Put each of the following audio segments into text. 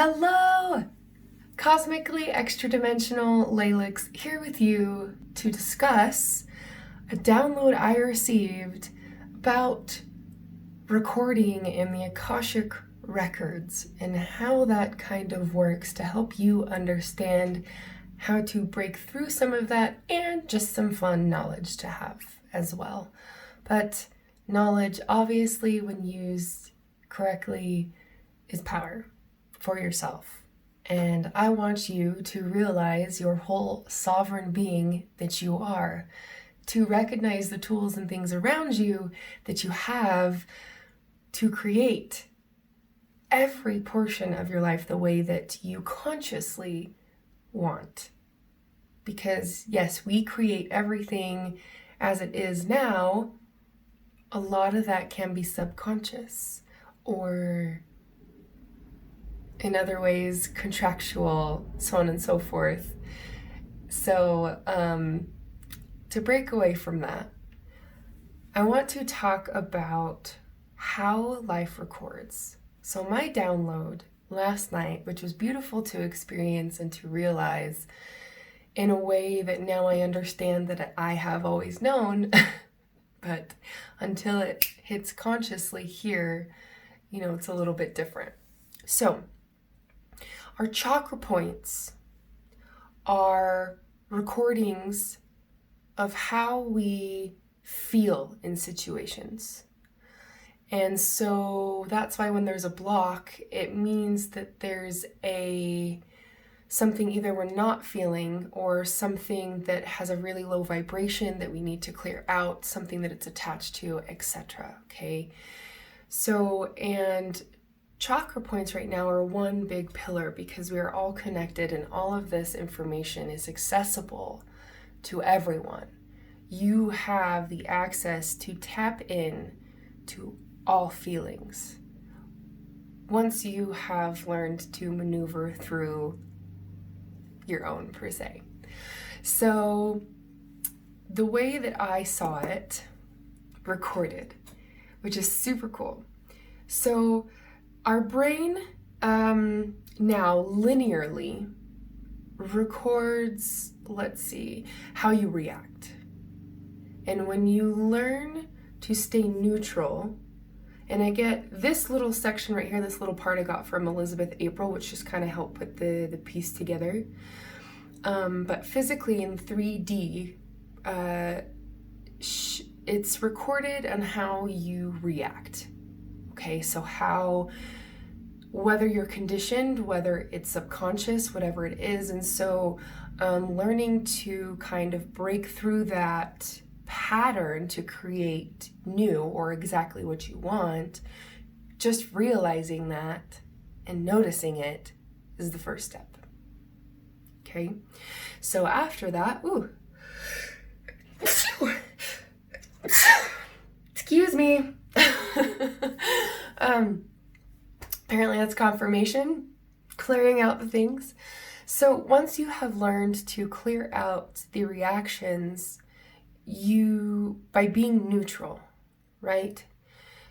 Hello! Cosmically extra-dimensional Laelyx here with you to discuss a download I received about recording in the Akashic records and how that kind of works to help you understand how to break through some of that and just some fun knowledge to have as well. But knowledge, obviously, when used correctly, is power for yourself. And I want you to realize your whole sovereign being that you are, to recognize the tools and things around you that you have to create every portion of your life the way that you consciously want. Because yes, we create everything as it is now. A lot of that can be subconscious, or in other ways, contractual, so on and so forth. So to break away from that, I want to talk about how life records. So my download last night, which was beautiful to experience and to realize in a way that now I understand that I have always known, but until it hits consciously here, it's a little bit different. So our chakra points are recordings of how we feel in situations. And so that's why when there's a block, it means that there's something either we're not feeling, or something that has a really low vibration that we need to clear out, something that it's attached to, etc. Okay? So, and chakra points right now are one big pillar because we are all connected and all of this information is accessible to everyone. You have the access to tap in to all feelings once you have learned to maneuver through your own, per se. So the way that I saw it recorded, which is super cool. So our brain now linearly records, how you react. And when you learn to stay neutral, and I get this little section right here, this little part I got from Elizabeth April, which just kind of helped put the piece together. But physically in 3D, it's recorded on how you react. Okay, so whether you're conditioned, whether it's subconscious, whatever it is. And so learning to kind of break through that pattern to create new or exactly what you want, just realizing that and noticing it is the first step. Okay, so after that, excuse me. Apparently that's confirmation, clearing out the things. So once you have learned to clear out the reactions, by being neutral, right?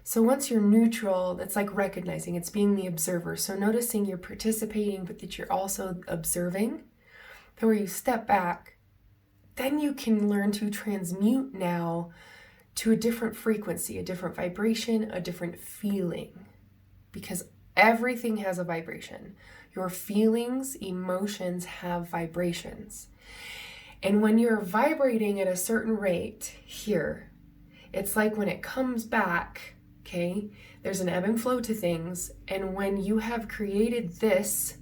So once you're neutral, that's like recognizing, it's being the observer. So noticing you're participating, but that you're also observing, to where you step back, then you can learn to transmute now to a different frequency, a different vibration, a different feeling, because everything has a vibration. Your feelings, emotions have vibrations. And when you're vibrating at a certain rate here, it's like when it comes back, okay, there's an ebb and flow to things. And when you have created this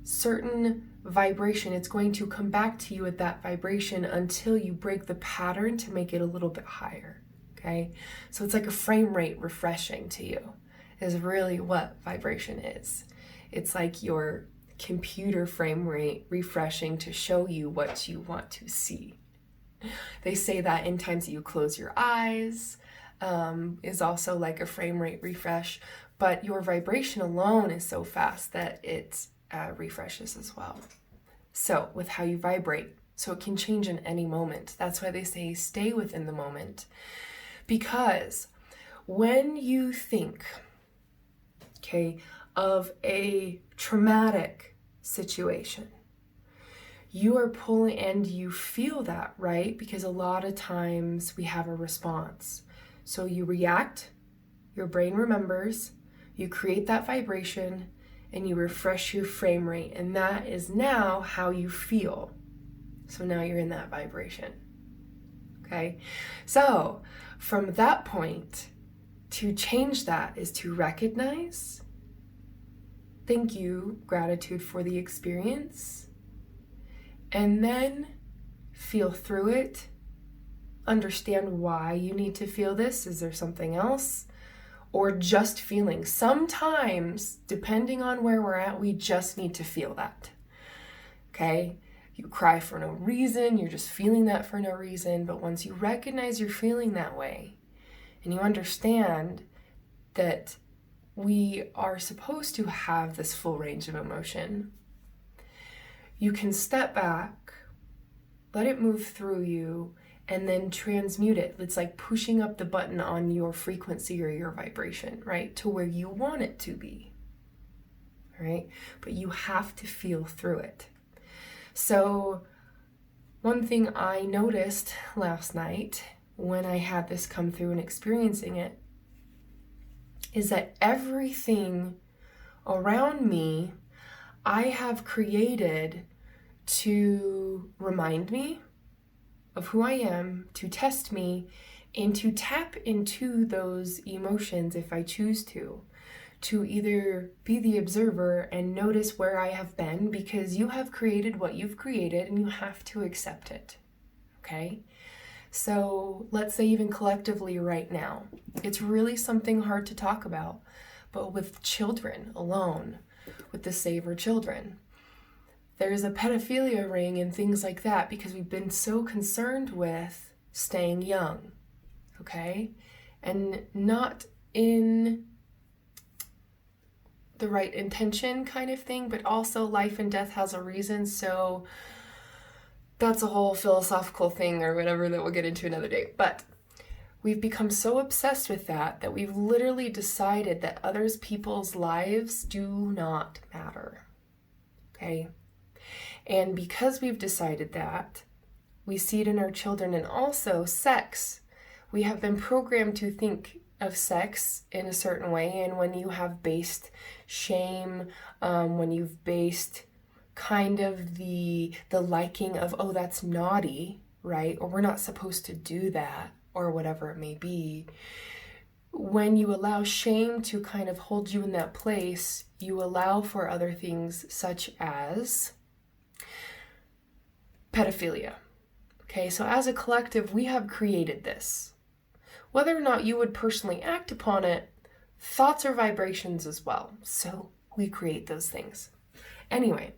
certain vibration, it's going to come back to you at that vibration until you break the pattern to make it a little bit higher, okay? So it's like a frame rate refreshing to you is really what vibration is. It's like your computer frame rate refreshing to show you what you want to see. They say that in times that you close your eyes is also like a frame rate refresh, but your vibration alone is so fast that it refreshes as well. So with how you vibrate, so it can change in any moment. That's why they say stay within the moment, because when you think, okay, of a traumatic situation. You are pulling, and you feel that, right? Because a lot of times we have a response. So you react, your brain remembers, you create that vibration, and you refresh your frame rate. And that is now how you feel. So now you're in that vibration. Okay? So from that point, to change that is to recognize, thank you, gratitude for the experience, and then feel through it, understand why you need to feel this. Is there something else? Or just feeling. Sometimes, depending on where we're at, we just need to feel that. Okay? You cry for no reason, you're just feeling that for no reason, but once you recognize you're feeling that way, and you understand that we are supposed to have this full range of emotion, you can step back, let it move through you, and then transmute it. It's like pushing up the button on your frequency or your vibration, right? To where you want it to be, right? But you have to feel through it. So one thing I noticed last night when I had this come through and experiencing it is that everything around me I have created to remind me of who I am, to test me, and to tap into those emotions if I choose to either be the observer and notice where I have been, because you have created what you've created and you have to accept it, okay? So let's say even collectively right now, it's really something hard to talk about, but with children alone, with the Saver children, there's a pedophilia ring and things like that because we've been so concerned with staying young, okay? And not in the right intention kind of thing, but also life and death has a reason, so that's a whole philosophical thing or whatever that we'll get into another day. But we've become so obsessed with that we've literally decided that others people's lives do not matter, okay? And because we've decided that, we see it in our children. And also sex. We have been programmed to think of sex in a certain way. And when you have based shame, when you've based kind of the liking of, oh, that's naughty, right? Or we're not supposed to do that, or whatever it may be. When you allow shame to kind of hold you in that place, you allow for other things such as pedophilia. Okay, so as a collective, we have created this. Whether or not you would personally act upon it, thoughts are vibrations as well. So we create those things. Anyway,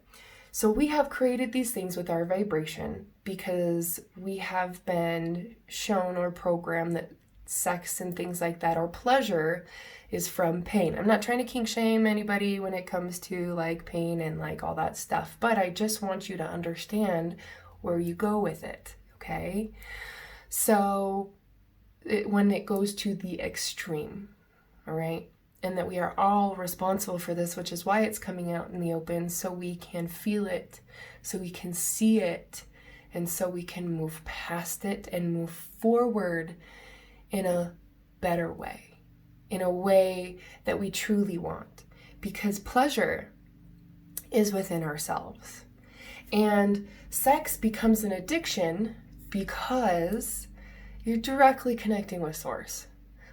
so we have created these things with our vibration because we have been shown or programmed that sex and things like that, or pleasure, is from pain. I'm not trying to kink shame anybody when it comes to like pain and like all that stuff, but I just want you to understand where you go with it, okay? So when it goes to the extreme, all right? And that we are all responsible for this, which is why it's coming out in the open, so we can feel it, so we can see it, and so we can move past it and move forward in a better way, in a way that we truly want. Because pleasure is within ourselves. And sex becomes an addiction because you're directly connecting with source.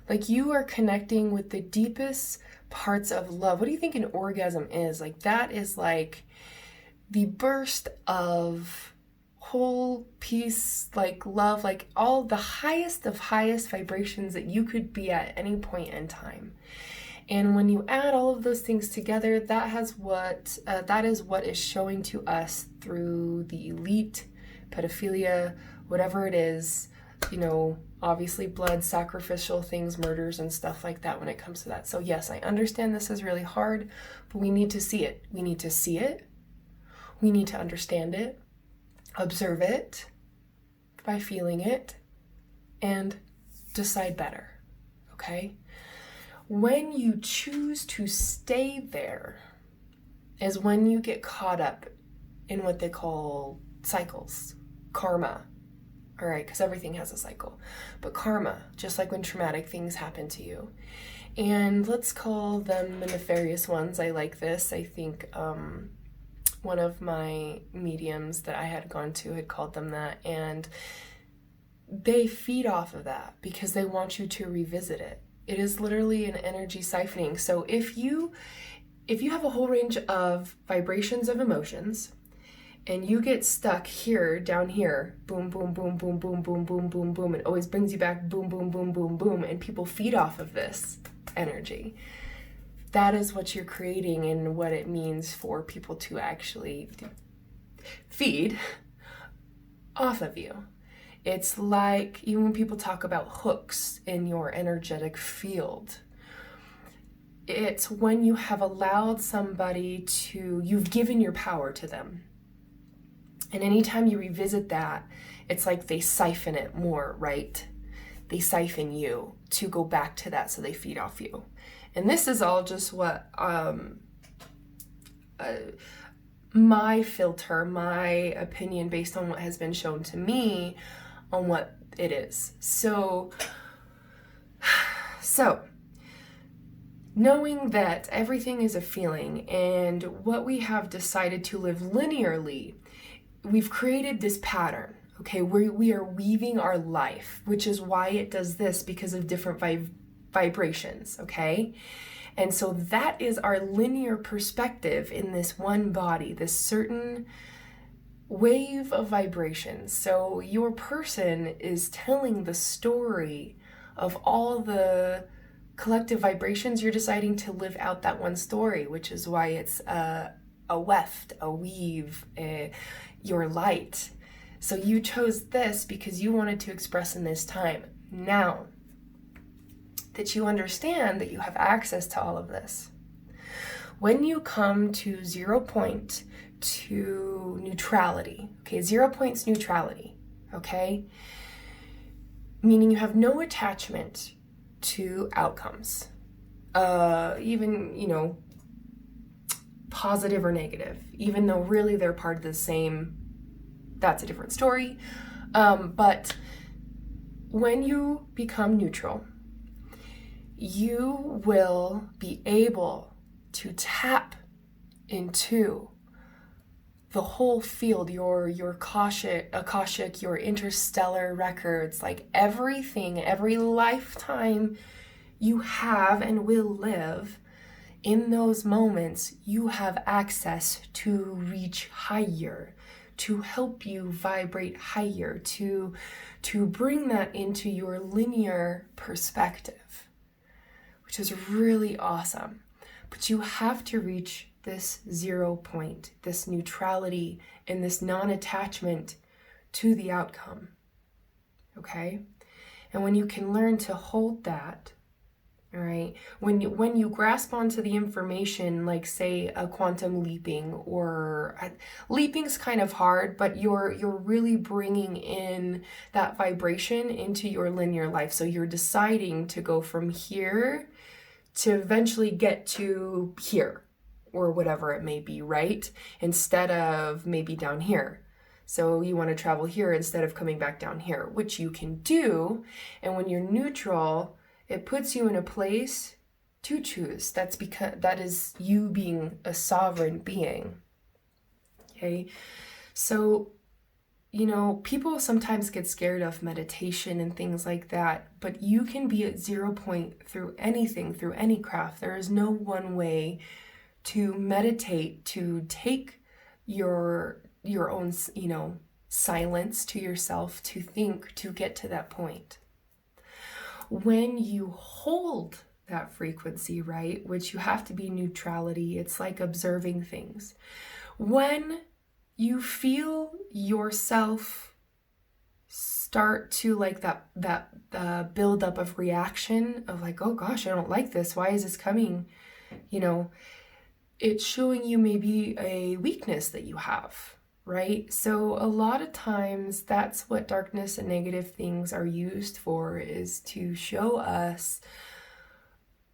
Like you are connecting with the deepest parts of love. What do you think an orgasm is? Like that is like the burst of whole peace, like love, like all the highest of highest vibrations that you could be at any point in time. And when you add all of those things together, that is what is showing to us through the elite, pedophilia, whatever it is, you know, obviously blood, sacrificial things, murders and stuff like that when it comes to that. So yes, I understand this is really hard, but we need to see it. We need to see it. We need to understand it, observe it by feeling it, and decide better, okay? When you choose to stay there is when you get caught up in what they call cycles, karma. All right, because everything has a cycle. But karma, just like when traumatic things happen to you. And let's call them the nefarious ones. I like this. I think one of my mediums that I had gone to had called them that. And they feed off of that because they want you to revisit it. It is literally an energy siphoning. So if you have a whole range of vibrations of emotions, and you get stuck here, down here, boom, boom, boom, boom, boom, boom, boom, boom, boom, it always brings you back, boom, boom, boom, boom, boom, and people feed off of this energy. That is what you're creating and what it means for people to actually feed off of you. It's like, even when people talk about hooks in your energetic field, it's when you have allowed somebody to, you've given your power to them. And anytime you revisit that, it's like they siphon it more, right? They siphon you to go back to that, so they feed off you. And this is all just what my filter, my opinion based on what has been shown to me on what it is. So knowing that everything is a feeling and what we have decided to live linearly, we've created this pattern, okay, where we are weaving our life, which is why it does this, because of different vibrations, okay? And so that is our linear perspective in this one body, this certain wave of vibrations. So your person is telling the story of all the collective vibrations. You're deciding to live out that one story, which is why it's a weft, a weave, your light. So you chose this because you wanted to express in this time. Now that you understand that you have access to all of this, when you come to 0 point to neutrality, okay, 0 point's neutrality, okay, meaning you have no attachment to outcomes, even, positive or negative, even though really they're part of the same, that's a different story. But when you become neutral, you will be able to tap into the whole field, your Akashic, your interstellar records, like everything, every lifetime you have and will live. In those moments, you have access to reach higher, to help you vibrate higher, to bring that into your linear perspective, which is really awesome. But you have to reach this 0 point, this neutrality, and this non-attachment to the outcome, okay? And when you can learn to hold that, all right, when you grasp onto the information, like say a quantum leaping, or leaping's kind of hard, but you're really bringing in that vibration into your linear life. So you're deciding to go from here to eventually get to here, or whatever it may be, right? Instead of maybe down here. So you want to travel here instead of coming back down here, which you can do. And when you're neutral, it puts you in a place to choose. That's because that is you being a sovereign being. Okay. So, people sometimes get scared of meditation and things like that, but you can be at 0 point through anything, through any craft. There is no one way to meditate, to take your own, silence to yourself, to think, to get to that point. When you hold that frequency, right, which you have to be neutrality, it's like observing things. When you feel yourself start to like that buildup of reaction of like, oh gosh, I don't like this. Why is this coming? It's showing you maybe a weakness that you have, right? So a lot of times that's what darkness and negative things are used for, is to show us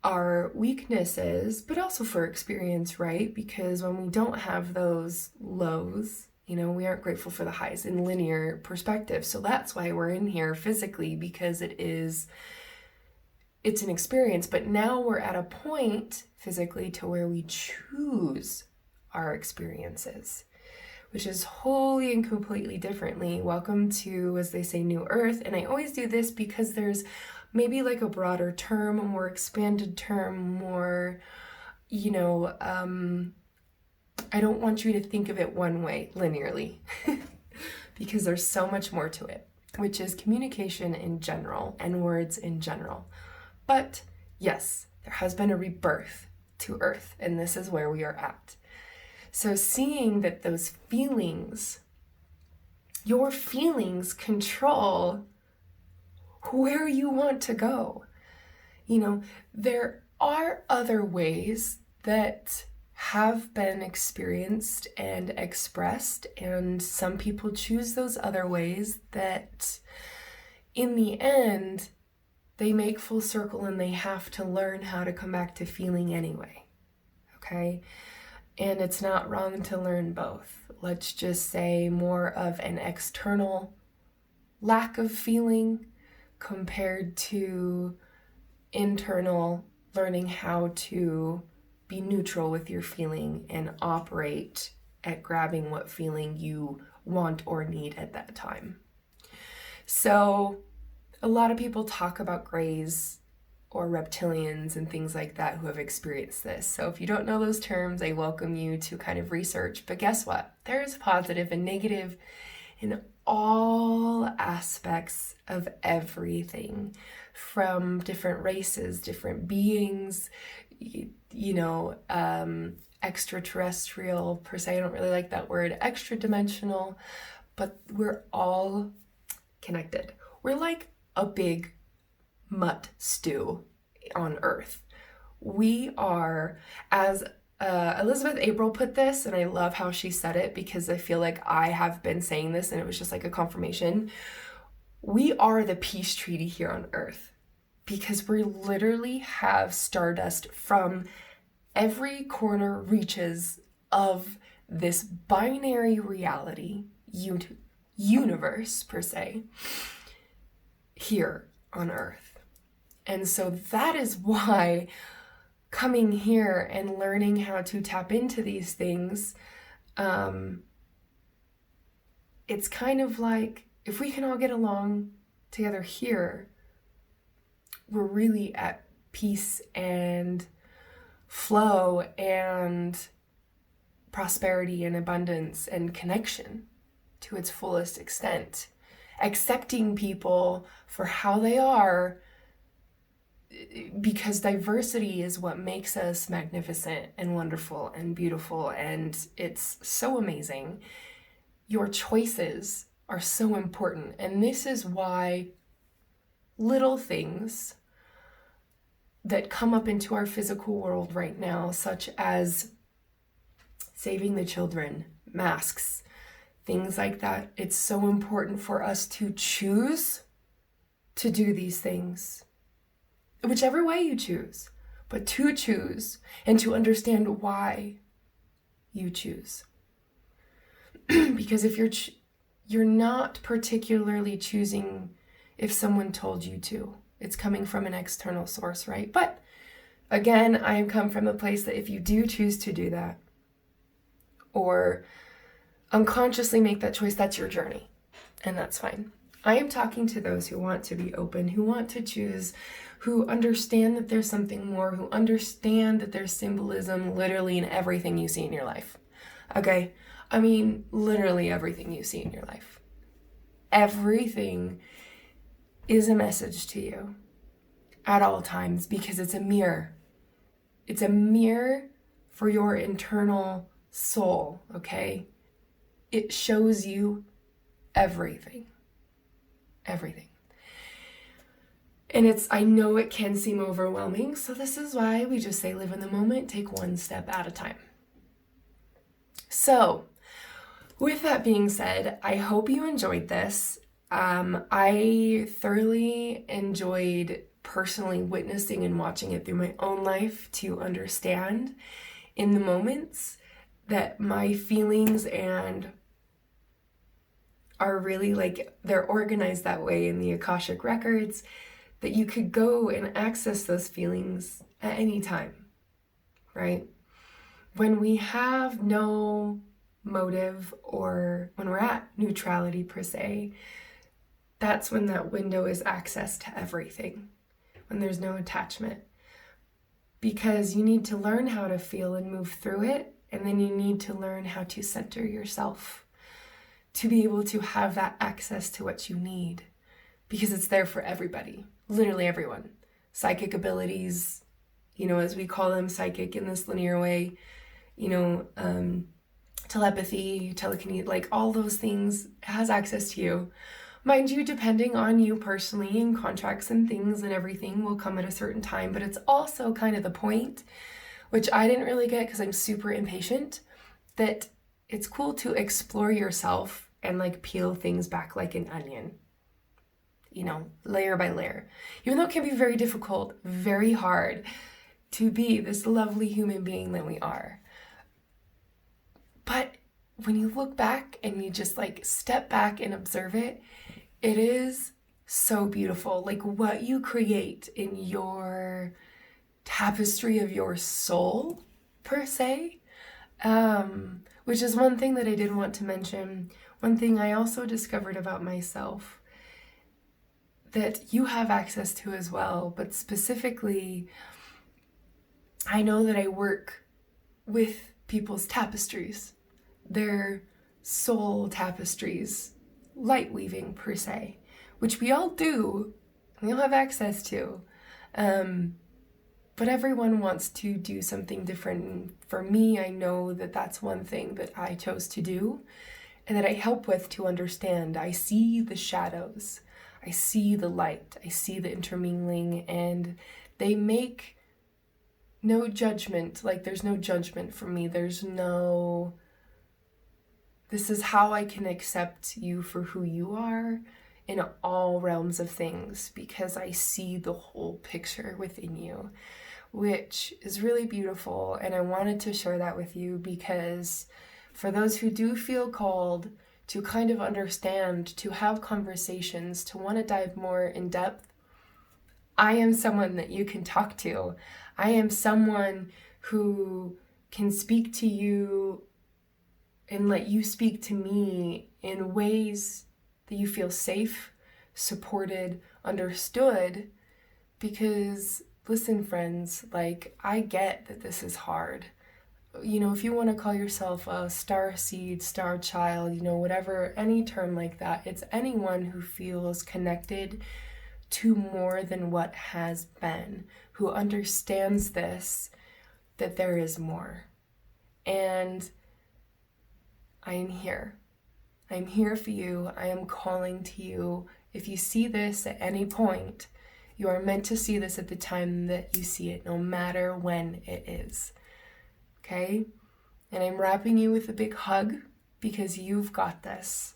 our weaknesses, but also for experience, right? Because when we don't have those lows, we aren't grateful for the highs in linear perspective. So that's why we're in here physically, because it's an experience. But now we're at a point physically to where we choose our experiences, which is wholly and completely differently. Welcome to, as they say, New Earth. And I always do this because there's maybe like a broader term, a more expanded term, more, I don't want you to think of it one way linearly because there's so much more to it, which is communication in general and words in general. But yes, there has been a rebirth to Earth, and this is where we are at. So seeing that those feelings, your feelings control where you want to go. There are other ways that have been experienced and expressed, and some people choose those other ways that in the end they make full circle and they have to learn how to come back to feeling anyway. Okay? And it's not wrong to learn both. Let's just say more of an external lack of feeling compared to internal learning how to be neutral with your feeling and operate at grabbing what feeling you want or need at that time. So a lot of people talk about grays or reptilians and things like that who have experienced this. So if you don't know those terms, I welcome you to kind of research. But guess what? There's positive and negative in all aspects of everything, from different races, different beings, extraterrestrial per se. I don't really like that word, extra dimensional, but we're all connected. We're like a big mutt stew on Earth. We are, as Elizabeth April put this, and I love how she said it because I feel like I have been saying this and it was just like a confirmation. We are the peace treaty here on Earth because we literally have stardust from every corner reaches of this binary reality, universe per se, here on Earth. And so that is why coming here and learning how to tap into these things, it's kind of like if we can all get along together here, we're really at peace and flow and prosperity and abundance and connection to its fullest extent. Accepting people for how they are, because diversity is what makes us magnificent and wonderful and beautiful, and it's so amazing. Your choices are so important, and this is why little things that come up into our physical world right now, such as saving the children, masks, things like that, it's so important for us to choose to do these things. Whichever way you choose, but to choose and to understand why you choose. Because if you're not particularly choosing if someone told you to, it's coming from an external source, right? But again, I come from a place that if you do choose to do that or unconsciously make that choice, that's your journey, and that's fine. I am talking to those who want to be open, who want to choose, who understand that there's something more, who understand that there's symbolism literally in everything you see in your life. Okay? I mean, literally everything you see in your life. Everything is a message to you at all times because it's a mirror. It's a mirror for your internal soul, okay? It shows you everything. Everything. And I know it can seem overwhelming, so this is why we just say live in the moment, take one step at a time. So, with that being said, I hope you enjoyed this. I thoroughly enjoyed personally witnessing and watching it through my own life to understand in the moments that my feelings and are really like, they're organized that way in the Akashic records, that you could go and access those feelings at any time, right? When we have no motive, or when we're at neutrality per se, that's when that window is access to everything, when there's no attachment. Because you need to learn how to feel and move through it, and then you need to learn how to center yourself to be able to have that access to what you need, because it's there for everybody, literally everyone. Psychic abilities, as we call them, psychic in this linear way, telepathy, telekinesis, like all those things has access to you. Mind you, depending on you personally, and contracts and things and everything will come at a certain time, but it's also kind of the point, which I didn't really get because I'm super impatient, that it's cool to explore yourself and like peel things back like an onion, layer by layer. Even though it can be very difficult, very hard to be this lovely human being that we are. But when you look back and you just like step back and observe it, it is so beautiful. Like what you create in your tapestry of your soul, per se, which is one thing that I did want to mention. One thing I also discovered about myself that you have access to as well, but specifically, I know that I work with people's tapestries, their soul tapestries, light weaving per se, which we all do, we all have access to, but everyone wants to do something different. And for me, I know that that's one thing that I chose to do and that I help with to understand. I see the shadows, I see the light, I see the intermingling, and they make no judgment. Like there's no judgment for me. There's no, this is how I can accept you for who you are in all realms of things, because I see the whole picture within you, which is really beautiful. And I wanted to share that with you because for those who do feel called to kind of understand, to have conversations, to want to dive more in depth, I am someone that you can talk to. I am someone who can speak to you and let you speak to me in ways that you feel safe, supported, understood. Because listen, friends, like I get that this is hard. If you want to call yourself a star seed, star child, whatever, any term like that, it's anyone who feels connected to more than what has been, who understands this, that there is more. And I am here. I'm here for you. I am calling to you. If you see this at any point, you are meant to see this at the time that you see it, no matter when it is. Okay? And I'm wrapping you with a big hug because you've got this.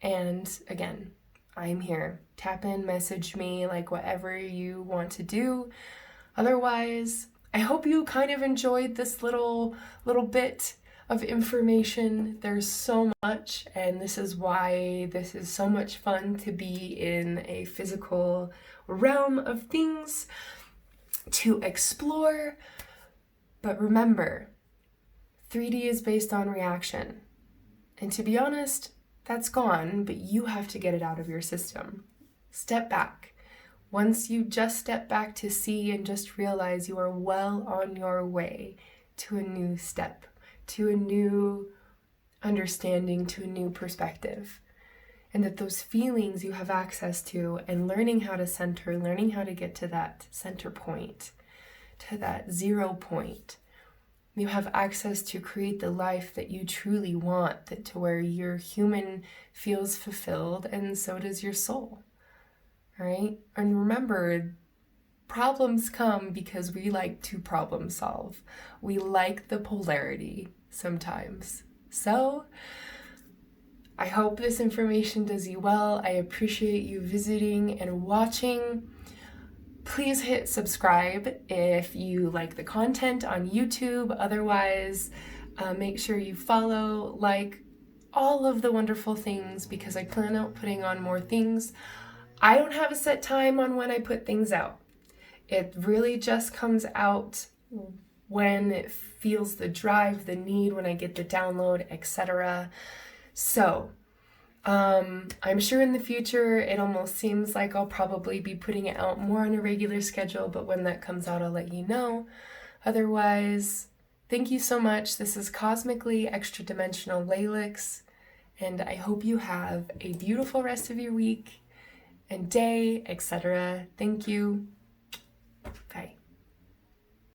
And again, I'm here. Tap in, message me, like whatever you want to do. Otherwise, I hope you kind of enjoyed this little bit of information. There's so much, and this is why this is so much fun to be in a physical realm of things to explore. But remember, 3D is based on reaction. And to be honest, that's gone, but you have to get it out of your system. Step back. Once you just step back to see and just realize you are well on your way to a new step, to a new understanding, to a new perspective. And that those feelings you have access to, and learning how to center, learning how to get to that center point, to that 0 point, you have access to create the life that you truly want, that to where your human feels fulfilled, and so does your soul. All right? And remember, problems come because we like to problem solve. We like the polarity sometimes. So I hope this information does you well. I appreciate you visiting and watching. Please hit subscribe if you like the content on YouTube. Otherwise, make sure you follow, like, all of the wonderful things, because I plan on putting on more things. I don't have a set time on when I put things out. It really just comes out when it feels the drive, the need, when I get the download, etc. So, I'm sure in the future it almost seems like I'll probably be putting it out more on a regular schedule, but when that comes out, I'll let you know. Otherwise, thank you so much. This is Cosmically Extra Dimensional Laelyx, and I hope you have a beautiful rest of your week and day, etc. Thank you.